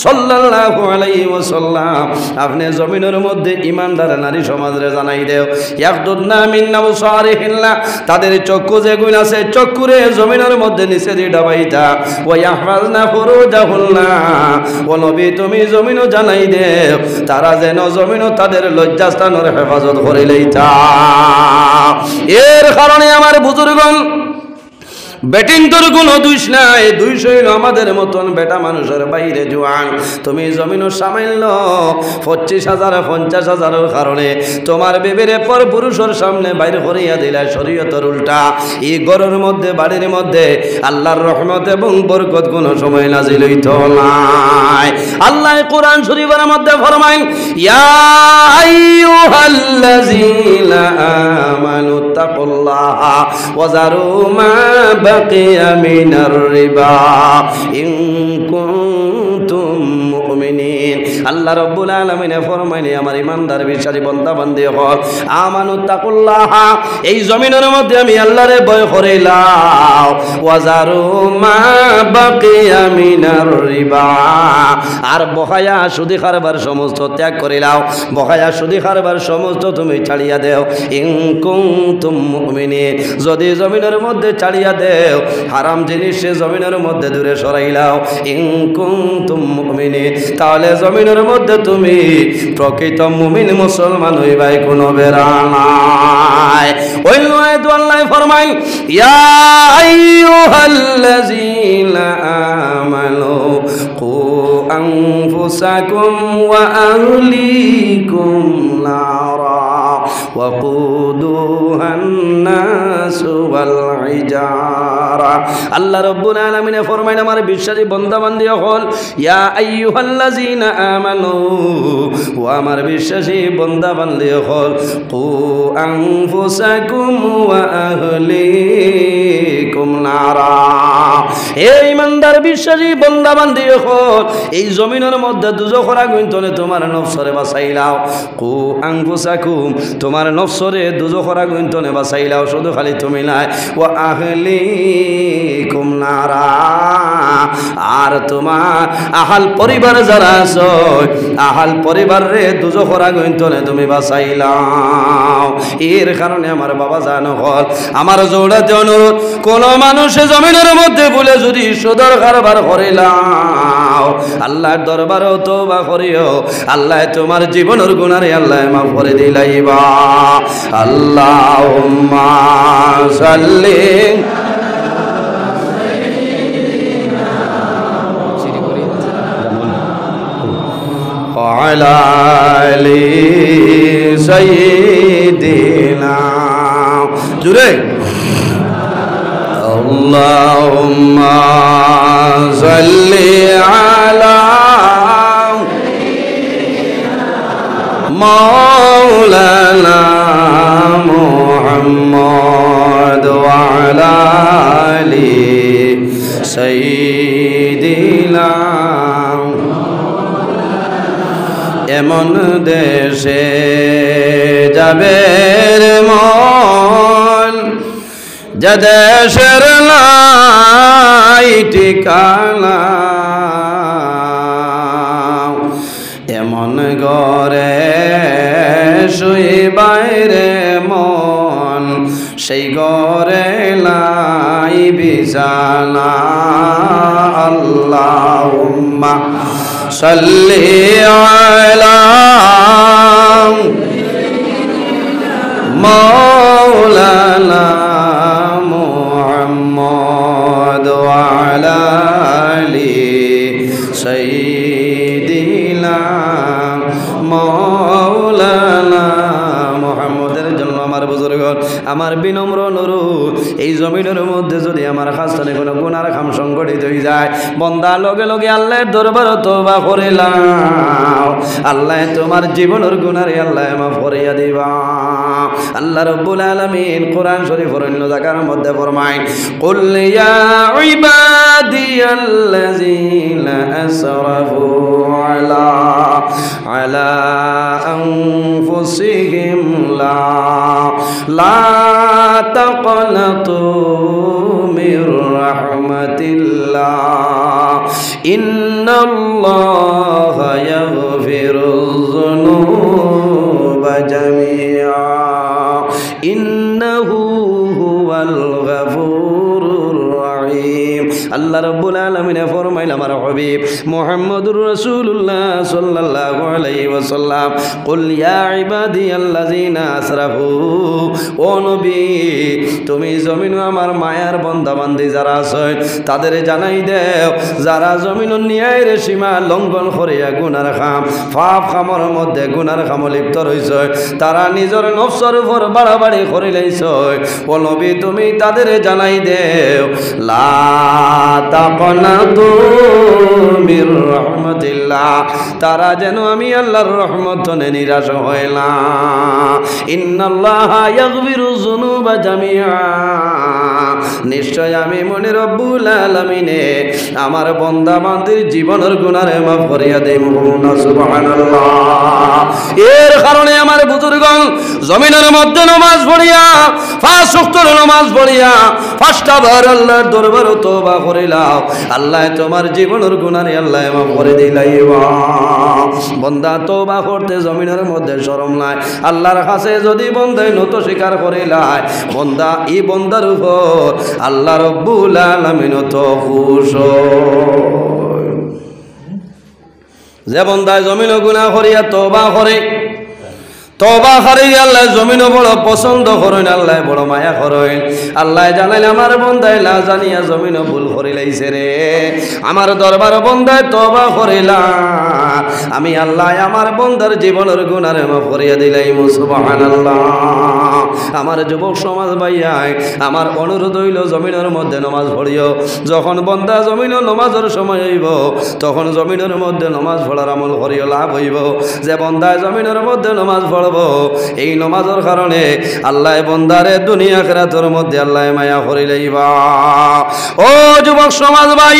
সাল্লাল্লাহু আলাইহি ওয়াসাল্লাম, আপনি জমিনের মধ্যে ঈমানদার নারী সমাজরে জানাই দেও, ইয়াগদুদনা মিন আবসারিহিন্না, তাদের চোখ চক্ষু যেগুন আছে চক্ষুরে জমিনের মধ্যে নিচে দিয়ে ডাবাইতা ওয়া ইয়াহফাজনা ফুরুজাহুন্না ও নবী তুমি জমিনও জানাই দেও তারা যেন জমিনও তাদের লজ্জাস্থানের হেফাজত করে লইতা। এর কারণে আমার বুজুর্গণ বেটিং তোর কোনো দুষ নাই, দুইশ হইল আমাদের মতন বেটা মানুষের বাইরে জোয়ান। তুমি জমিনও সামাইল 25,000 50,000 কারণে তোমার বেবেরে পর পুরুষের সামনে বাইরে করিয়া দিলা শরীয়তের উল্টা। এই ঘরের মধ্যে বাড়ির মধ্যে আল্লাহর রহমত এবং বরকত কোনো সময় নাজিল হইত নাই। আল্লাহ কোরআন শরীফের মধ্যে ফরমায় ইয়া আইয়ুহাল্লাযীনা আমানুত্তাকুল্লাহা ওয়া যারু মা বাকিয়া মিনার রিবা ইন কুনতুম মুমিনিন। আল্লাহ রাব্বুল আলামিন ফরমাইলে আমার ইমানদার বিশ্বাসী বান্দা বান্দি হল আমানুত্তাকুল্লাহ, এই জমিনের মধ্যে আমি আল্লাহরে ভয় করিলাম। ওয়া যারু মা বাকিয়া মিনার রিবা, আর বহায়া সুদি খারবার সমস্ত ত্যাগ করিলাও, বহায়া সুদি খারবার সমস্ত তুমি ছাড়িয়া দেও। ইন কুনতুম মুমিনিন, যদি জমিনের মধ্যে ছাড়িয়া দেও হারাম জিনিস জমিনের মধ্যে দূরে সরাইলাও। ইন কুনতুম মুমিনিন, তাহলে জমিনের মধ্যে তুমি প্রকৃত মুমিন মুসলমান হইবাই কোনো বেরা নাই। ওই আয়াত আল্লাহ ফরমায় ইয়া আইয়ুহাল্লাযীনা আমানু কু আনফুসাকুম ওয়া আহলিকুম নারা ওয়াকুদুহান নাসু ওয়াল হিজারা। আল্লাহ রাব্বুল আলামিন ফরমায় আমার বিশ্বাসী বান্দা বান্দি হল ইয়া আইয়ুহাল্লাযীনা আমানু, ও আমার বিশ্বাসী বান্দা বান্দি হল কু আনফুসাকুম ওয়া আহলিকুম নারা। এই ইমানদার বিশ্বাসী বান্দা বান্দি হল এই জমিনের মধ্যে দুজখরা গুণতনে তোমার নফসরে বাঁচাইলাও। কু আনফুসাকুম, তোমার নফসরে দুজখরা গুণতনে বাঁচাইলাও। শুধু খালি তুমি নাই, ওয়া আহলিকুম নারা, আর তোমার আহাল পরিবার যারা আছো আহাল পরিবার রে দুজখরা গুণতনে তুমি বাঁচাইলাও। এর কারণে আমার বাবা জানো হল আমার জোড়াতে অনুরোধ, কোন মানুষে জমিনের মধ্যে বলে যদি সুদর কারবার করিলাও আল্লাহর দরবারেও তওবা করিও, আল্লাহ তোমার জীবনের গুনারে আল্লাহ মাফ করে দিলাইবা। আল্লাহুম্মা সাল্লি আলা আলি সাইয়্যিদিনা জুরে আল্লাহুম্মা সাল্লি আলা মাওলানা মুহাম্মদ ওয়া আলা আলি সাইয়্যিদিনা। এমন দেশে যাবে মন যে দেশের নাই ঠিকানা, এমন ঘরে শুই বাইরে মন সেই ঘরে লাই বিছানা। আল্লাহুম্মা সাল্লি আলা মাওলানা মুহাম্মদ ওয়া আলা আলি সাইয়্যিদিনা মাওলানা মুহাম্মদের জন্য আমার বুজুর্গণ আমার বিনম্র অনুরোধ, এই জমিনের মধ্যে যদি আমার খাস্তানে কোনো গুনার কাম সংগঠিত হয়ে যায় বন্দা লগে লগে আল্লাহর দরবারে তওবা করিলাম, আল্লাহ তোমার জীবনের গুনারে আল্লাহ মাফ করিয়া দিবা। আল্লাহ রাব্বুল আলামিন কোরআন শরীফের অন্য জায়গার মধ্যে ফরমায় কুল ইয়া ইবাদিয়াল্লাযীনা আসরাফু আলা আনফুসিহিম লা তাকনাতু মির রাহমাতিল্লাহ ইন্নাল্লাহা ইয়াগফিরুয যুনুবা জামিআ ইন্নাহু হুয়াল জমিনে ফরমাইল আমার হাবিব মুহাম্মদুর রাসূলুল্লাহ সাল্লাল্লাহু আলাইহি ওয়াসাল্লাম কুল ইয়া ইবাদিয়াল্লাযিনা আসরাফু ও নবী তুমি জমিন আমার মায়ার বান্দা বান্দি যারা আছে তাদের জানাই দেও যারা জমিন ন্যায়ের সীমা লঙ্ঘন করিয়া গুনার খাম পাপ খামর মধ্যে গুনার খাম লিপ্ত রইছে তারা নিজের নফসের উপর বাড়াবাড়ি করে লইছে ও নবী তুমি তাদের জানাই দেও লা তাকনাতু মির রাহমাতিল্লাহ তারা যেন আমি আল্লাহর রহমত থেকে নিরাশ হয় না ইন্নাল্লাহা ইয়াগফিরু যুনুবা জামিআ নিশ্চয় আমি মনে রব্বুল আলামিনে আমার বান্দা বান্দির জীবনের গুনাহ মাফ করিয়া দেই মুহাম্মদ সুবহানাল্লাহ এর কারণে আমার বুজুর্গণ জমিনের মধ্যে নামাজ পড়িয়া পাঁচ ওয়াক্তের নামাজ পড়িয়া পাঁচটা বার আল্লাহর দরবারে তওবা করিলাও আল্লাহ তোমার জীবনের গুনাহ আল্লাহ মাফ করে দিলাইবা বান্দা তওবা করতে জমিনের মধ্যে শরম নাই আল্লাহর কাছে যদি বান্দায় নত স্বীকার করিলাই বান্দা এই বান্দার উপর আল্লাহ রব্বুল আলামিন তো খুশ যে বান্দায় জমিন গুনাহ করিয়া তওবা করে তওবা করে আল্লাহ জমিন বড় পছন্দ করেন আল্লাহ বড় মায়া করেন আল্লাহ জানাইল আমার বান্দায় না জানিয়া জমিন ভুল করে লাইছে রে আমার দরবার বান্দায় তওবা করিলা আমি আল্লাহ আমার বান্দার জীবনের গুনাহ মাফ করিয়া দিলাম সুবহানাল্লাহ আমার যুবক সমাজ ভাইয়াই আমার অনুরোধ হইল জমিনের মধ্যে নামাজ পড়িও যখন বান্দা জমিন নামাজের সময় হইব তখন জমিনের মধ্যে নামাজ পড়ার আমল করিও লাভ হইব যে বান্দায় জমিনের মধ্যে নামাজ এই নামাজের কারণে আল্লাহ বান্দারে দুনিয়া আখিরাতের মধ্যে আল্লাহ মায়া করে লইবা ও যুবক সমাজ ভাই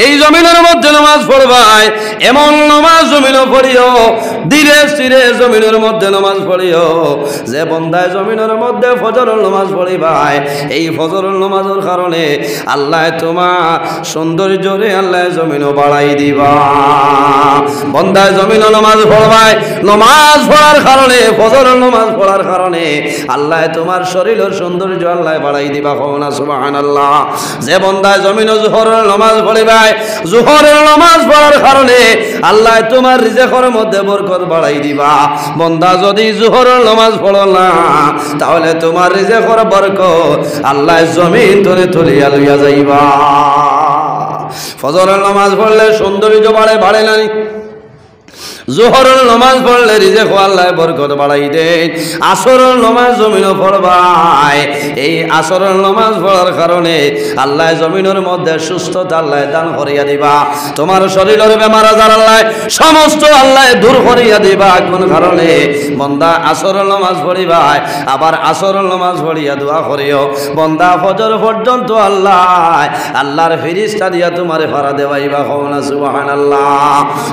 এই জমিনের মধ্যে নামাজ পড়বাই এমন নামাজ জমিনে পড়িও ধীরে স্থিরে জমিনের মধ্যে নামাজ পড়িও যে বান্দায় জমিনের মধ্যে ফজরের নামাজ পড়িবাই এই ফজরের নামাজের কারণে আল্লাহ তোমার সৌন্দর্যরে আল্লাহ জমিনও বাড়াই দিবা বান্দায় জমিনে নামাজ পড়বাই নামাজ পড়ার কারণে ফজরের নামাজ পড়ার কারণে আল্লাহ তোমার শরীরের সৌন্দর্য আল্লাহ বাড়াই দিবা কওনা সুবহানাল্লাহ যে বান্দায় জমিনে যোহরের নামাজ পড়িবাই যোহরের নামাজ পড়ার কারণে আল্লাহ তোমার রিজিকের মধ্যে বরকত বাড়াই দিবা বান্দা যদি যোহরের নামাজ পড়ো না তাহলে তোমার রিজিকের বরকত আল্লাহ জমিন ধরে তুলিয়া লইয়া যাইবা ফজরের নামাজ পড়লে সৌন্দর্য বাড়ে না জোহরের নামাজ পড়লে রিজিক আল্লাহ বরকত বাড়াই দেন আসরের নামাজ জমিনে পড়বাই এই আসরের নামাজ পড়ার কারণে আল্লাহ জমিনের মধ্যে সুস্থতা আল্লাহ দান করিয়া দিবা তোমার শরীরের বেমার আজার আল্লাহ সমস্ত আল্লাহ দূর করিয়া দিবা কোন কারণে বান্দা আসরের নামাজ পড়িবাই আবার আসরের নামাজ পড়িয়া দোয়া করিও বান্দা ফজর পর্যন্ত আল্লাহর ফেরেশতা দিয়া তোমারে ফারা দেওয়াইবা কওনা সুবহানাল্লাহ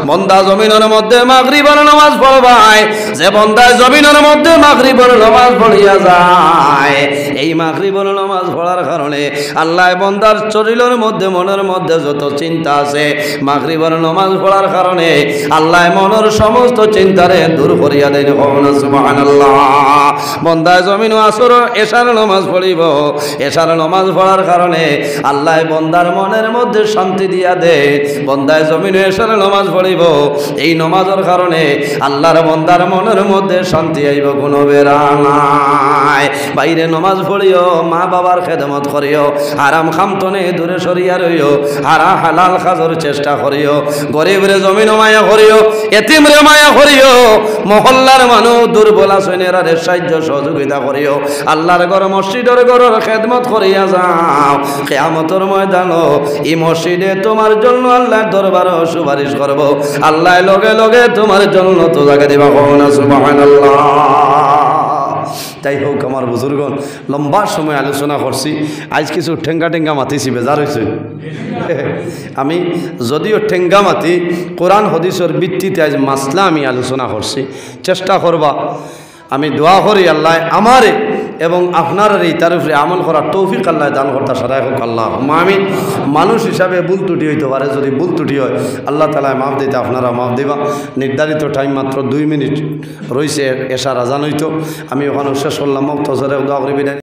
বান্দা জমিনের মধ্যে মাগরিবের নামাজ পড়বাই যে বান্দায় জমিনের মধ্যে মাগরিবের নামাজ পড়িয়া যায় এই মাগরিবের নামাজ পড়ার কারণে আল্লাহ বান্দার শরীরের মধ্যে মনের মধ্যে যত চিন্তা আছে মাগরিবের নামাজ পড়ার কারণে আল্লাহ মনের সমস্ত চিন্তারে দূর করিয়া দেন কওনা সুবহানাল্লাহ বান্দায় জমিন আসর এশার নামাজ পড়িব এশার নামাজ পড়ার কারণে আল্লাহ বান্দার মনের মধ্যে শান্তি দিয়া দেয় বান্দায় জমিন এশার নামাজ পড়িব এই নামাজের কারণে আল্লাহর বান্দার মনের মধ্যে শান্তি আইব কোনো বেরা নাই বাইরে নামাজ পড়িও মা বাবার খেদমত করিও হারাম খামতনে দূরে সরিয়া রইও হালাল কাজের চেষ্টা করিও গরিবরে জমিন মায়া করিও এতিমরে মায়া করিও মহল্লার মানুষ দুর্বল শ্রেণীরা সাহায্য সহযোগিতা করিও আল্লাহর ঘর মসজিদের ঘরের খেদমত করিয়া যাও কিয়ামতের ময়দানও এই মসজিদে তোমার জন্য আল্লাহর দরবারে সুপারিশ করব আল্লাহ লগে লগে তোমার জন্য তো জায়গা দিবা কওনা সুবহানাল্লাহ যাই হোক আমার বুজুর্গণ লম্বা সময় আলোচনা করছি আজ কিছু ঠেঙ্গা মাতিছি বেজার হয়েছে আমি যদিও ঠেঙ্গা মাতি কোরআন হাদিসের ভিত্তিতে আজ মাসলা আমি আলোচনা করছি চেষ্টা করবা আমি দোয়া করি আল্লাহ আমারে এবং আপনার এই তার উপরে আমল করার তৌফিক আল্লাহ দান করতে সারাই হোক আল্লাহ আমিন মানুষ হিসাবে ভুল ত্রুটি হইতে পারে যদি ভুল ত্রুটি হয় আল্লাহ তাআলা মাফ দিতে আপনারা মাফ দিবা নির্ধারিত টাইম মাত্র 2 মিনিট রয়েছে এশার আজান হইতো আমি ওখানে শেষ করলাম তসরে দোয়া করি বিদায়